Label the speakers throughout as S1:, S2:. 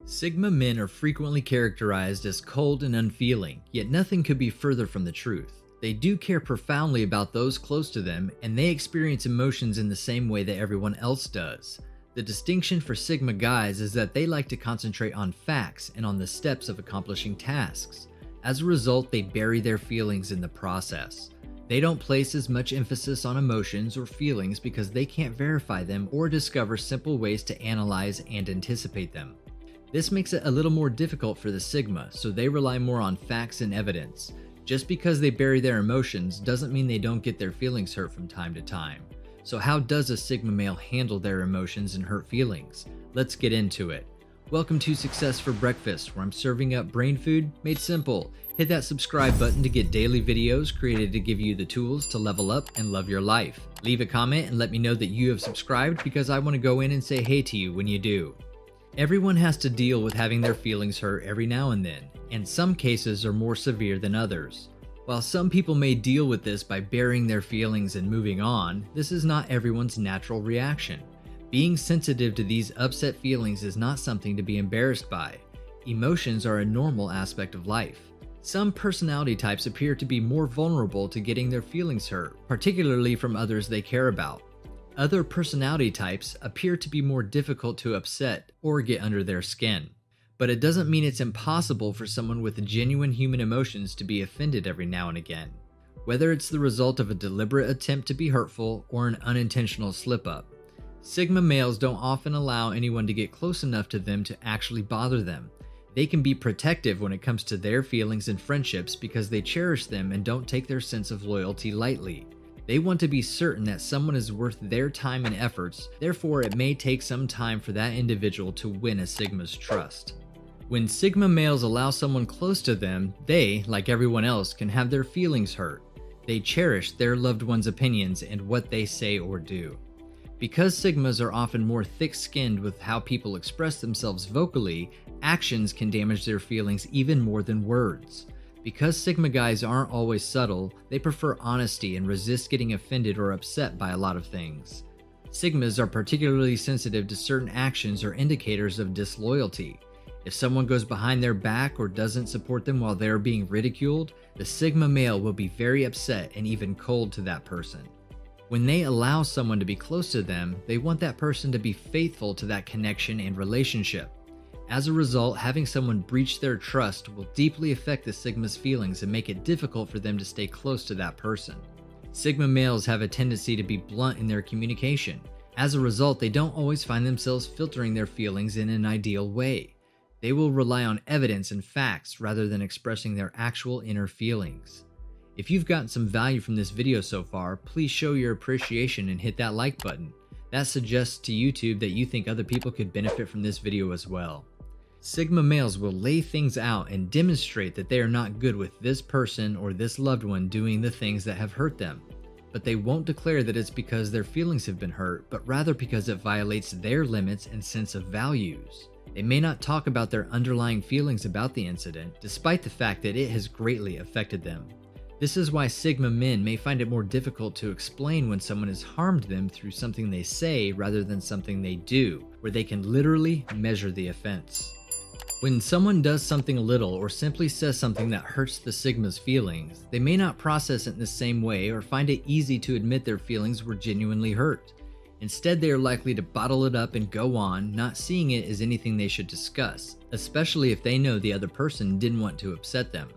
S1: Sigma men are frequently characterized as cold and unfeeling, yet nothing could be further from the truth. They do care profoundly about those close to them, and they experience emotions in the same way that everyone else does. The distinction for Sigma guys is that they like to concentrate on facts and on the steps of accomplishing tasks. As a result, they bury their feelings in the process. They don't place as much emphasis on emotions or feelings because they can't verify them or discover simple ways to analyze and anticipate them. This makes it a little more difficult for the Sigma, so they rely more on facts and evidence. Just because they bury their emotions doesn't mean they don't get their feelings hurt from time to time. So how does a Sigma male handle their emotions and hurt feelings? Let's get into it. Welcome to Success for Breakfast, where I'm serving up brain food made simple. Hit that subscribe button to get daily videos created to give you the tools to level up and love your life. Leave a comment and let me know that you have subscribed because I want to go in and say hey to you when you do. Everyone has to deal with having their feelings hurt every now and then, and some cases are more severe than others. While some people may deal with this by burying their feelings and moving on, this is not everyone's natural reaction. Being sensitive to these upset feelings is not something to be embarrassed by. Emotions are a normal aspect of life. Some personality types appear to be more vulnerable to getting their feelings hurt, particularly from others they care about. Other personality types appear to be more difficult to upset or get under their skin. But it doesn't mean it's impossible for someone with genuine human emotions to be offended every now and again, whether it's the result of a deliberate attempt to be hurtful or an unintentional slip-up. Sigma males don't often allow anyone to get close enough to them to actually bother them. They can be protective when it comes to their feelings and friendships because they cherish them and don't take their sense of loyalty lightly. They want to be certain that someone is worth their time and efforts, therefore it may take some time for that individual to win a Sigma's trust. When Sigma males allow someone close to them, they, like everyone else, can have their feelings hurt. They cherish their loved one's opinions and what they say or do. Because Sigmas are often more thick-skinned with how people express themselves vocally, actions can damage their feelings even more than words. Because Sigma guys aren't always subtle, they prefer honesty and resist getting offended or upset by a lot of things. Sigmas are particularly sensitive to certain actions or indicators of disloyalty. If someone goes behind their back or doesn't support them while they're being ridiculed, the Sigma male will be very upset and even cold to that person. When they allow someone to be close to them, they want that person to be faithful to that connection and relationship. As a result, having someone breach their trust will deeply affect the Sigma's feelings and make it difficult for them to stay close to that person. Sigma males have a tendency to be blunt in their communication. As a result, they don't always find themselves filtering their feelings in an ideal way. They will rely on evidence and facts rather than expressing their actual inner feelings. If you've gotten some value from this video so far, please show your appreciation and hit that like button. That suggests to YouTube that you think other people could benefit from this video as well. Sigma males will lay things out and demonstrate that they are not good with this person or this loved one doing the things that have hurt them. But they won't declare that it's because their feelings have been hurt, but rather because it violates their limits and sense of values. They may not talk about their underlying feelings about the incident, despite the fact that it has greatly affected them. This is why Sigma men may find it more difficult to explain when someone has harmed them through something they say rather than something they do, where they can literally measure the offense. When someone does something little or simply says something that hurts the Sigma's feelings, they may not process it in the same way or find it easy to admit their feelings were genuinely hurt. Instead, they are likely to bottle it up and go on, not seeing it as anything they should discuss, especially if they know the other person didn't want to upset them.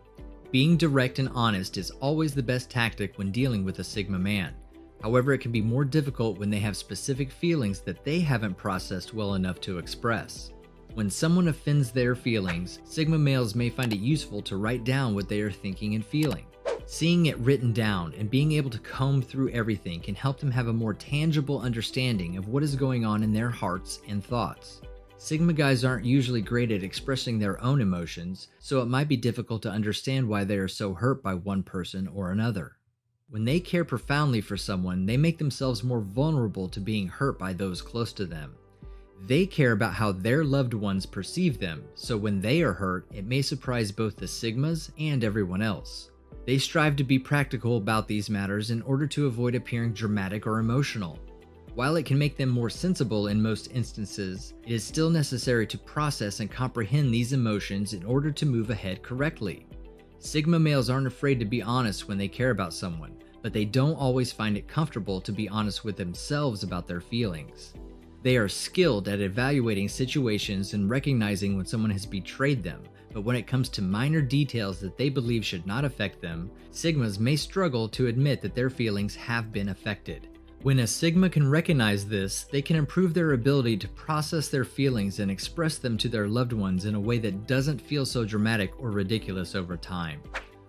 S1: Being direct and honest is always the best tactic when dealing with a Sigma man. However, it can be more difficult when they have specific feelings that they haven't processed well enough to express. When someone offends their feelings, Sigma males may find it useful to write down what they are thinking and feeling. Seeing it written down and being able to comb through everything can help them have a more tangible understanding of what is going on in their hearts and thoughts. Sigma guys aren't usually great at expressing their own emotions, so it might be difficult to understand why they are so hurt by one person or another. When they care profoundly for someone, they make themselves more vulnerable to being hurt by those close to them. They care about how their loved ones perceive them, so when they are hurt, it may surprise both the Sigmas and everyone else. They strive to be practical about these matters in order to avoid appearing dramatic or emotional. While it can make them more sensible in most instances, it is still necessary to process and comprehend these emotions in order to move ahead correctly. Sigma males aren't afraid to be honest when they care about someone, but they don't always find it comfortable to be honest with themselves about their feelings. They are skilled at evaluating situations and recognizing when someone has betrayed them, but when it comes to minor details that they believe should not affect them, Sigmas may struggle to admit that their feelings have been affected. When a Sigma can recognize this, they can improve their ability to process their feelings and express them to their loved ones in a way that doesn't feel so dramatic or ridiculous over time.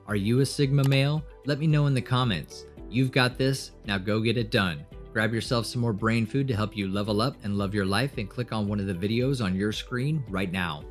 S1: Are you a Sigma male? Let me know in the comments. You've got this, now go get it done. Grab yourself some more brain food to help you level up and love your life, and click on one of the videos on your screen right now.